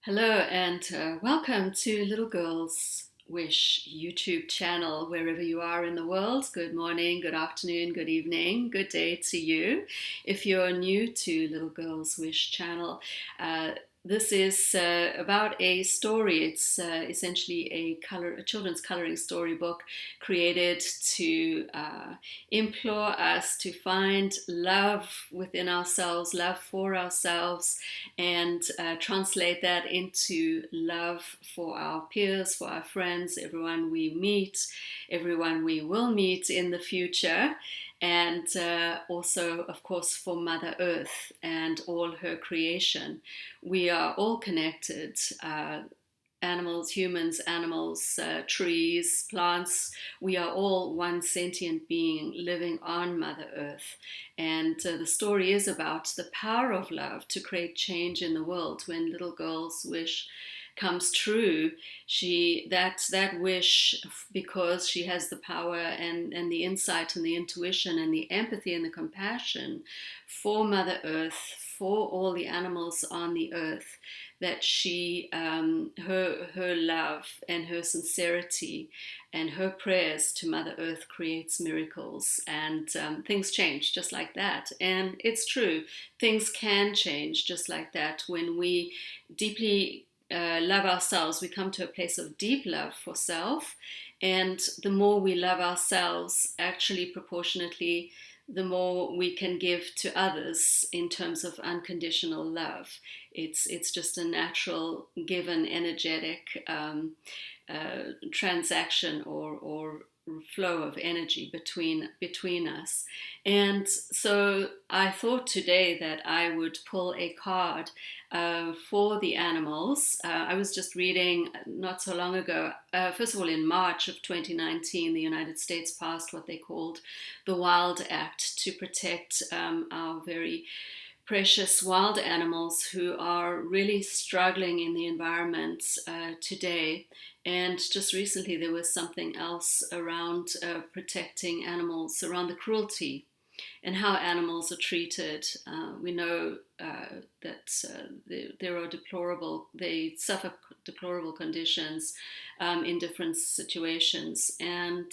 Hello and welcome to Little Girls Wish YouTube channel, wherever you are in the world. Good morning, good afternoon, good evening, good day to you. If you're new to Little Girls Wish channel, this is about a story. It's essentially a children's coloring storybook created to implore us to find love within ourselves, love for ourselves, and translate that into love for our peers, for our friends, everyone we meet, everyone we will meet in the future, and also, of course, for Mother Earth and all her creation. We are all connected. Animals, humans, animals, trees, plants, we are all one sentient being living on Mother Earth. And the story is about the power of love to create change in the world. When Little Girl's wish comes true, that wish, because she has the power and the insight and the intuition and the empathy and the compassion for Mother Earth, for all the animals on the earth, that her love and her sincerity and her prayers to Mother Earth creates miracles, and things change just like that. And it's true, things can change just like that when we deeply love ourselves. We come to a place of deep love for self, and the more we love ourselves, actually proportionately, the more we can give to others in terms of unconditional love. It's just a natural, given, energetic transaction or flow of energy between us. And so I thought today that I would pull a card for the animals. I was just reading not so long ago, first of all, in March of 2019, the United States passed what they called the Wild Act to protect our very precious wild animals who are really struggling in the environment today. And just recently, there was something else around protecting animals, around the cruelty and how animals are treated. We know that they suffer deplorable conditions in different situations. And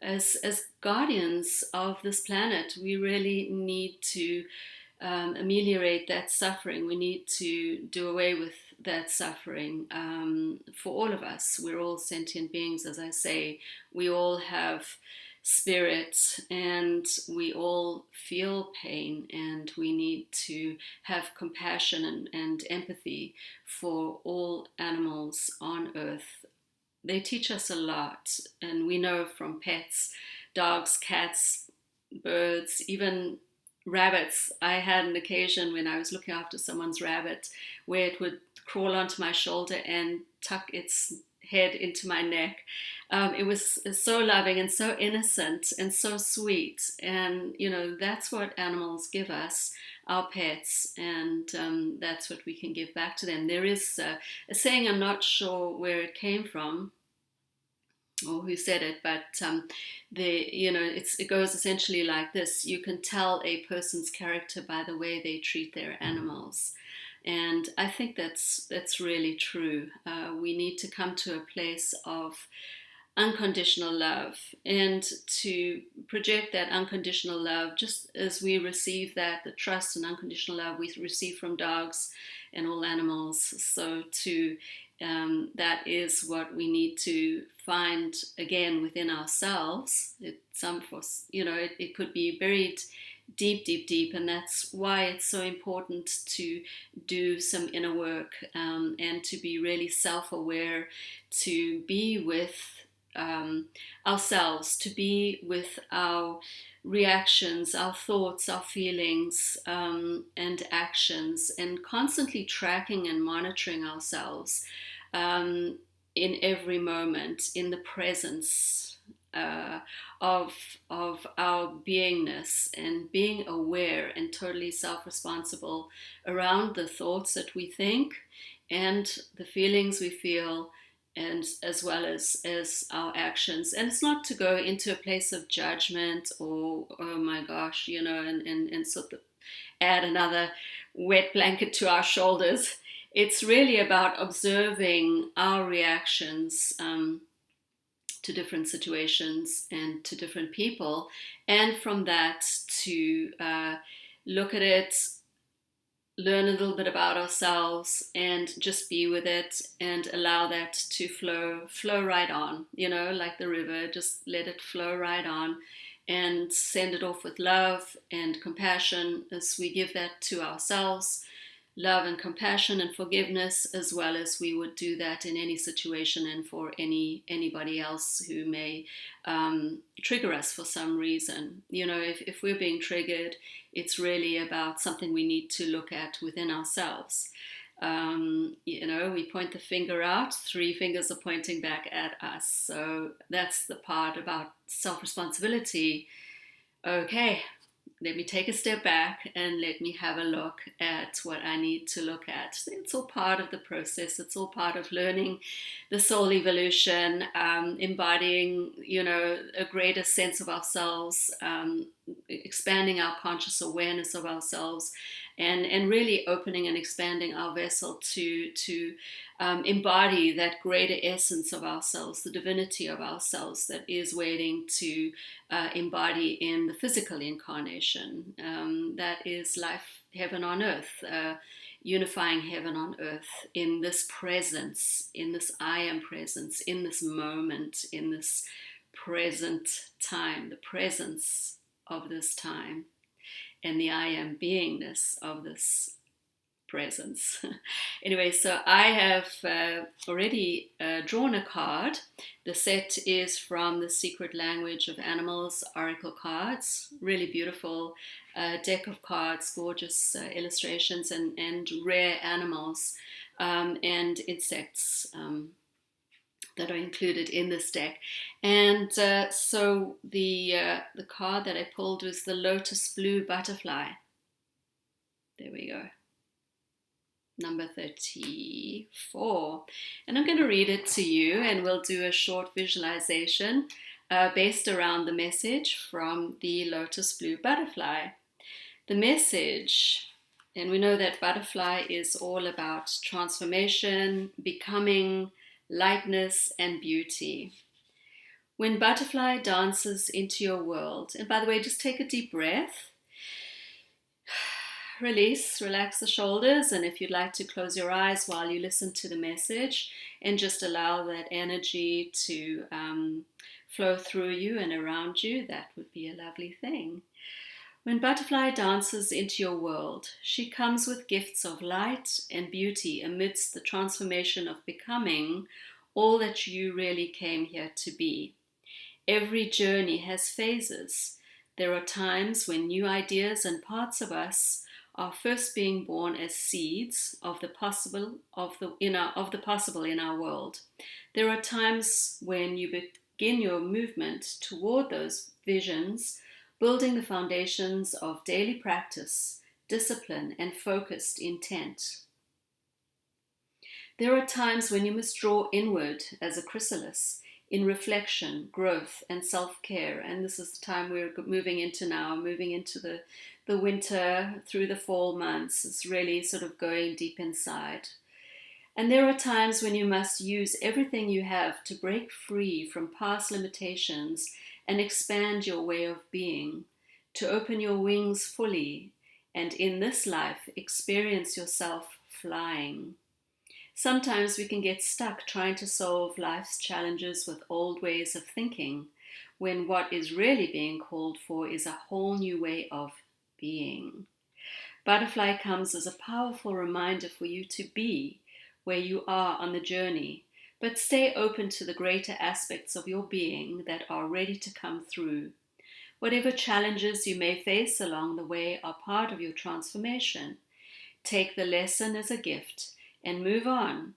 as guardians of this planet, we really need to ameliorate that suffering. We need to do away with that suffering for all of us. We're all sentient beings, as I say. We all have spirit and we all feel pain, and we need to have compassion and empathy for all animals on earth. They teach us a lot, and we know from pets, dogs, cats, birds, even rabbits. I had an occasion when I was looking after someone's rabbit where it would crawl onto my shoulder and tuck its head into my neck. It was so loving and so innocent and so sweet. And, that's what animals give us, our pets, and that's what we can give back to them. There is a saying, I'm not sure where it came from or who said it, but it goes essentially like this: you can tell a person's character by the way they treat their animals. And I think that's really true. We need to come to a place of unconditional love, and to project that unconditional love, just as we receive the trust and unconditional love we receive from dogs and all animals. So too, that is what we need to find again within ourselves. It could be buried deep, deep, deep, and that's why it's so important to do some inner work, and to be really self-aware, to be with ourselves, to be with our reactions, our thoughts, our feelings, and actions, and constantly tracking and monitoring ourselves in every moment, in the presence of our beingness, and being aware and totally self-responsible around the thoughts that we think and the feelings we feel, and as well as our actions. And it's not to go into a place of judgment or, oh my gosh, and sort of add another wet blanket to our shoulders. it's really about observing our reactions to different situations and to different people, and from that to look at it, learn a little bit about ourselves, and just be with it and allow that to flow right on, like the river. Just let it flow right on and send it off with love and compassion as we give that to ourselves. Love and compassion and forgiveness, as well as we would do that in any situation and for anybody else who may trigger us for some reason. If we're being triggered, it's really about something we need to look at within ourselves. We point the finger out, three fingers are pointing back at us. So that's the part about self-responsibility. Okay, let me take a step back and let me have a look at what I need to look at. It's all part of the process. It's all part of learning the soul evolution, embodying, a greater sense of ourselves, expanding our conscious awareness of ourselves, and really opening and expanding our vessel to embody that greater essence of ourselves, the divinity of ourselves that is waiting to embody in the physical incarnation. That is life, heaven on earth, unifying heaven on earth in this presence, in this I am presence, in this moment, in this present time, the presence of this time, and the I am beingness of this presence. Anyway, so I have already drawn a card. The set is from the Secret Language of Animals Oracle cards. Really beautiful deck of cards, gorgeous illustrations and rare animals and insects that are included in this deck. And so the card that I pulled was the Lotus Blue Butterfly. There we go. Number 34. And I'm going to read it to you, and we'll do a short visualization based around the message from the Lotus Blue Butterfly. The message, and we know that butterfly is all about transformation, becoming, lightness, and beauty. When butterfly dances into your world, and by the way, just take a deep breath. Release, relax the shoulders, and if you'd like to close your eyes while you listen to the message and just allow that energy to flow through you and around you, that would be a lovely thing. When butterfly dances into your world, she comes with gifts of light and beauty amidst the transformation of becoming all that you really came here to be. Every journey has phases. There are times when new ideas and parts of us are first being born as seeds of the possible in our world. There are times when you begin your movement toward those visions, building the foundations of daily practice, discipline, and focused intent. There are times when you must draw inward as a chrysalis in reflection, growth, and self-care. And this is the time we're moving into now, moving into the winter through the fall months. It's really sort of going deep inside. And there are times when you must use everything you have to break free from past limitations and expand your way of being, to open your wings fully, and in this life experience yourself flying. Sometimes we can get stuck trying to solve life's challenges with old ways of thinking, when what is really being called for is a whole new way of being. Butterfly comes as a powerful reminder for you to be where you are on the journey, but stay open to the greater aspects of your being that are ready to come through. Whatever challenges you may face along the way are part of your transformation. Take the lesson as a gift and move on,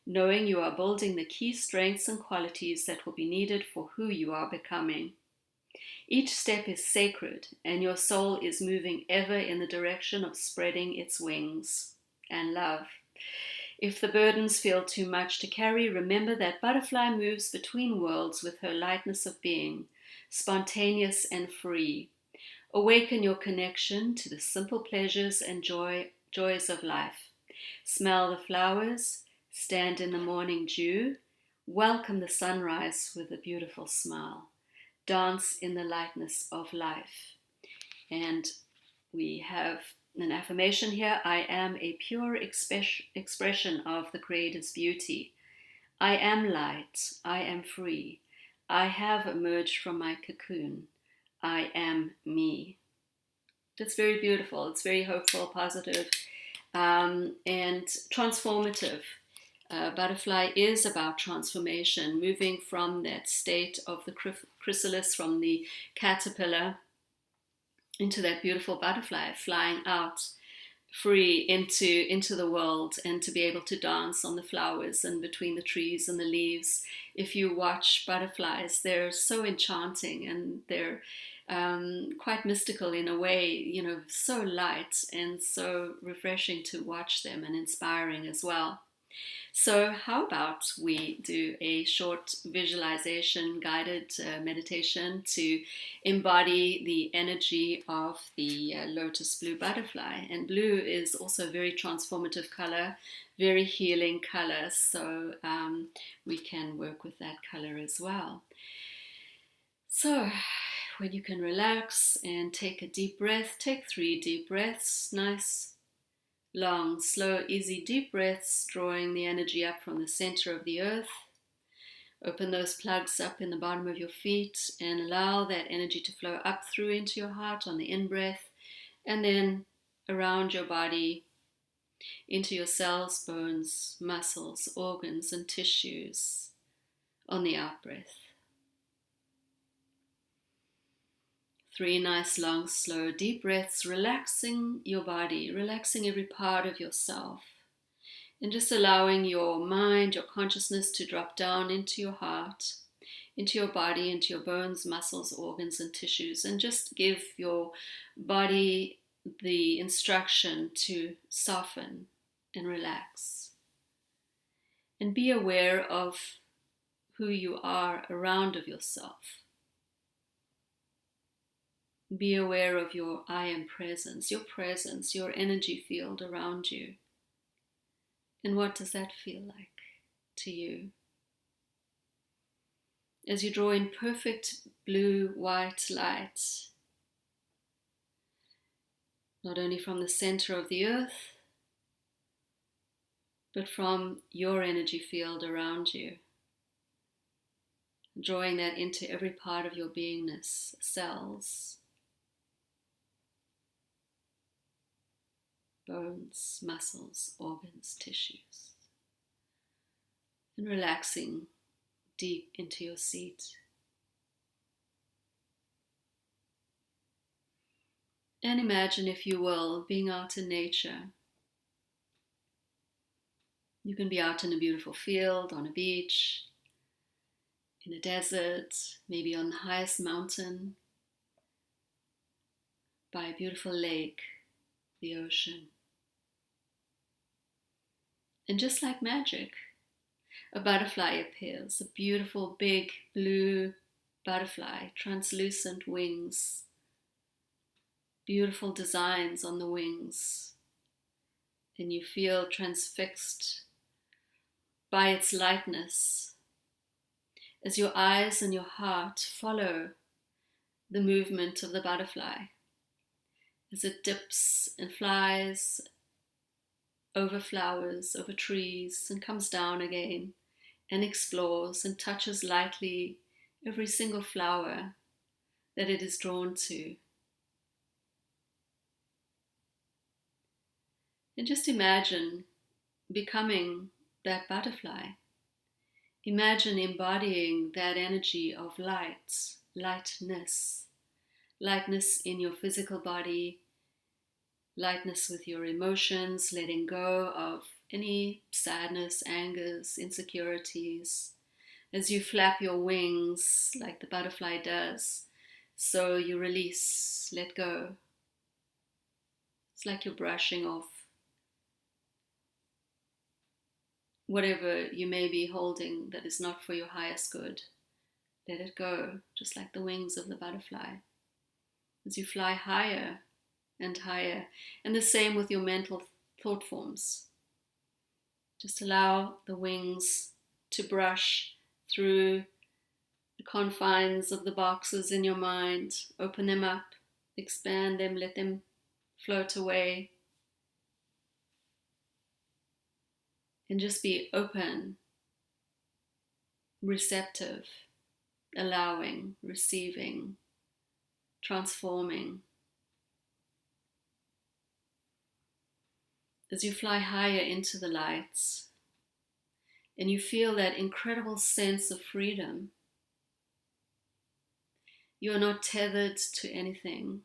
knowing you are building the key strengths and qualities that will be needed for who you are becoming. Each step is sacred, and your soul is moving ever in the direction of spreading its wings and love. If the burdens feel too much to carry, remember that butterfly moves between worlds with her lightness of being, spontaneous and free. Awaken your connection to the simple pleasures and joys of life. Smell the flowers, stand in the morning dew, welcome the sunrise with a beautiful smile, dance in the lightness of life. And we have an affirmation here: I am a pure expression of the Creator's beauty. I am light. I am free. I have emerged from my cocoon. I am me. That's very beautiful. It's very hopeful, positive, and transformative. Butterfly is about transformation, moving from that state of the chrysalis, from the caterpillar, into that beautiful butterfly, flying out free into the world, and to be able to dance on the flowers and between the trees and the leaves. If you watch butterflies, they're so enchanting, and they're quite mystical in a way, so light and so refreshing to watch them, and inspiring as well. So, how about we do a short visualization guided meditation to embody the energy of the Lotus Blue Butterfly? And blue is also a very transformative color, very healing color. So, we can work with that color as well. So, when you can relax and take a deep breath, take 3 deep breaths, nice, long, slow, easy, deep breaths, drawing the energy up from the center of the earth. Open those plugs up in the bottom of your feet and allow that energy to flow up through into your heart on the in-breath, and then around your body, into your cells, bones, muscles, organs, and tissues on the out-breath. 3 nice, long, slow, deep breaths, relaxing your body, relaxing every part of yourself, and just allowing your mind, your consciousness to drop down into your heart, into your body, into your bones, muscles, organs, and tissues, and just give your body the instruction to soften and relax. And be aware of who you are around of yourself. Be aware of your I am presence, your energy field around you. And what does that feel like to you? As you draw in perfect blue-white light, not only from the center of the earth, but from your energy field around you, drawing that into every part of your beingness, cells, bones, muscles, organs, tissues, and relaxing deep into your seat. And imagine, if you will, being out in nature. You can be out in a beautiful field, on a beach, in a desert, maybe on the highest mountain, by a beautiful lake, the ocean. And just like magic, a butterfly appears, a beautiful big blue butterfly, translucent wings, beautiful designs on the wings, and you feel transfixed by its lightness as your eyes and your heart follow the movement of the butterfly as it dips and flies over flowers, over trees, and comes down again and explores and touches lightly every single flower that it is drawn to. And just imagine becoming that butterfly. Imagine embodying that energy of light, lightness, lightness in your physical body, lightness with your emotions, letting go of any sadness, angers, insecurities. As you flap your wings like the butterfly does, so you release, let go. It's like you're brushing off whatever you may be holding that is not for your highest good. Let it go, just like the wings of the butterfly, as you fly higher and higher. And the same with your mental thought forms. Just allow the wings to brush through the confines of the boxes in your mind. Open them up, expand them, let them float away. And just be open, receptive, allowing, receiving, transforming. As you fly higher into the lights and you feel that incredible sense of freedom, you're not tethered to anything.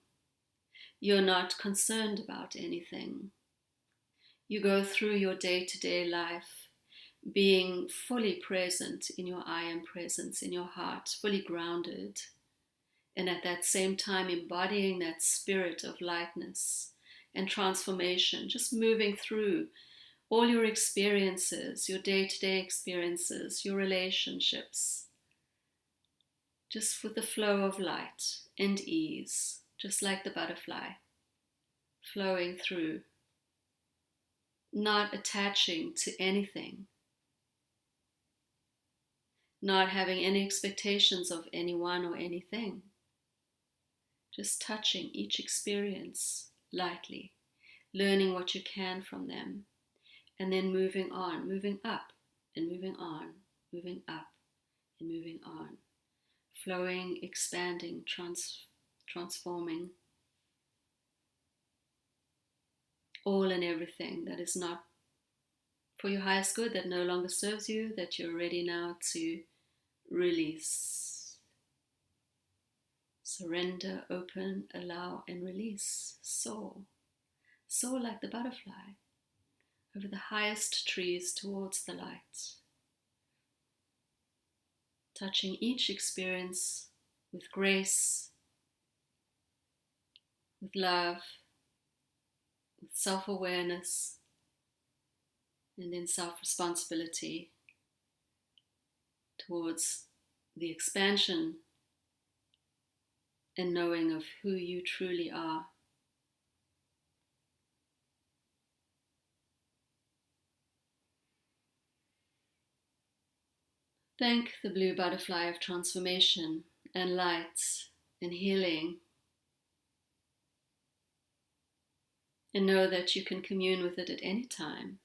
You're not concerned about anything. You go through your day-to-day life being fully present in your I am presence, in your heart, fully grounded, and at that same time embodying that spirit of lightness and transformation, just moving through all your experiences, your day-to-day experiences, your relationships, just with the flow of light and ease, just like the butterfly, flowing through, not attaching to anything, not having any expectations of anyone or anything, just touching each experience lightly, learning what you can from them, and then moving on, moving up and moving on, moving up and moving on, flowing, expanding, transforming all and everything that is not for your highest good, that no longer serves you, that you're ready now to release. Surrender, open, allow, and release. Soar. Soar like the butterfly over the highest trees towards the light. Touching each experience with grace, with love, with self-awareness, and then self-responsibility towards the expansion and knowing of who you truly are. Thank the blue butterfly of transformation and light and healing, and know that you can commune with it at any time,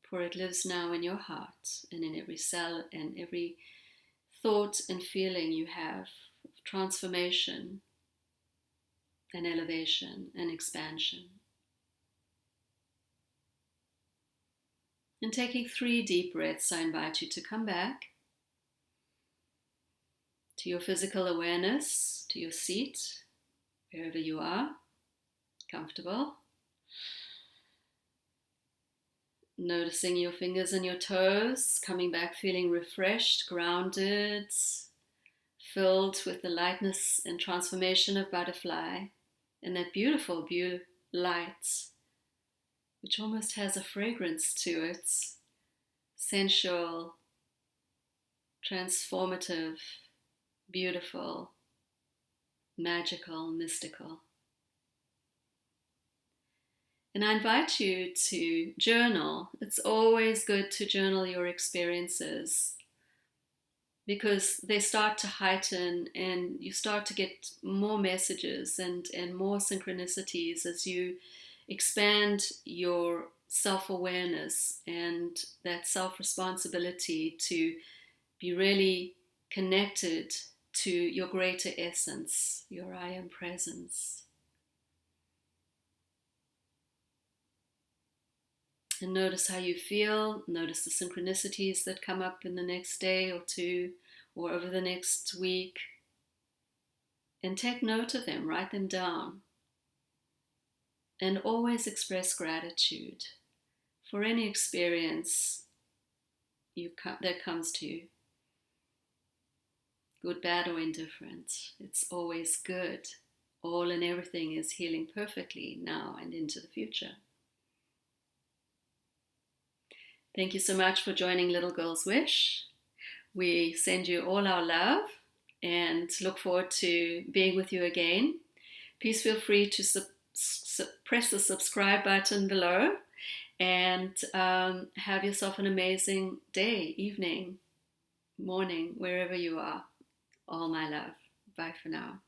for it lives now in your heart and in every cell and every thought and feeling you have of transformation and elevation and expansion. And taking 3 deep breaths, I invite you to come back to your physical awareness, to your seat, wherever you are, comfortable. Noticing your fingers and your toes, coming back feeling refreshed, grounded, filled with the lightness and transformation of butterfly and that beautiful blue light, which almost has a fragrance to it, sensual, transformative, beautiful, magical, mystical. And I invite you to journal. It's always good to journal your experiences because they start to heighten and you start to get more messages and more synchronicities as you expand your self-awareness and that self-responsibility to be really connected to your greater essence, your I am presence. And notice how you feel. Notice the synchronicities that come up in the next day or 2 or over the next week. And take note of them, write them down. And always express gratitude for any experience that comes to you. Good, bad, or indifferent. It's always good. All and everything is healing perfectly now and into the future. Thank you so much for joining Little Girl's Wish. We send you all our love and look forward to being with you again. Please feel free to press the subscribe button below And have yourself an amazing day, evening, morning, wherever you are. All my love. Bye for now.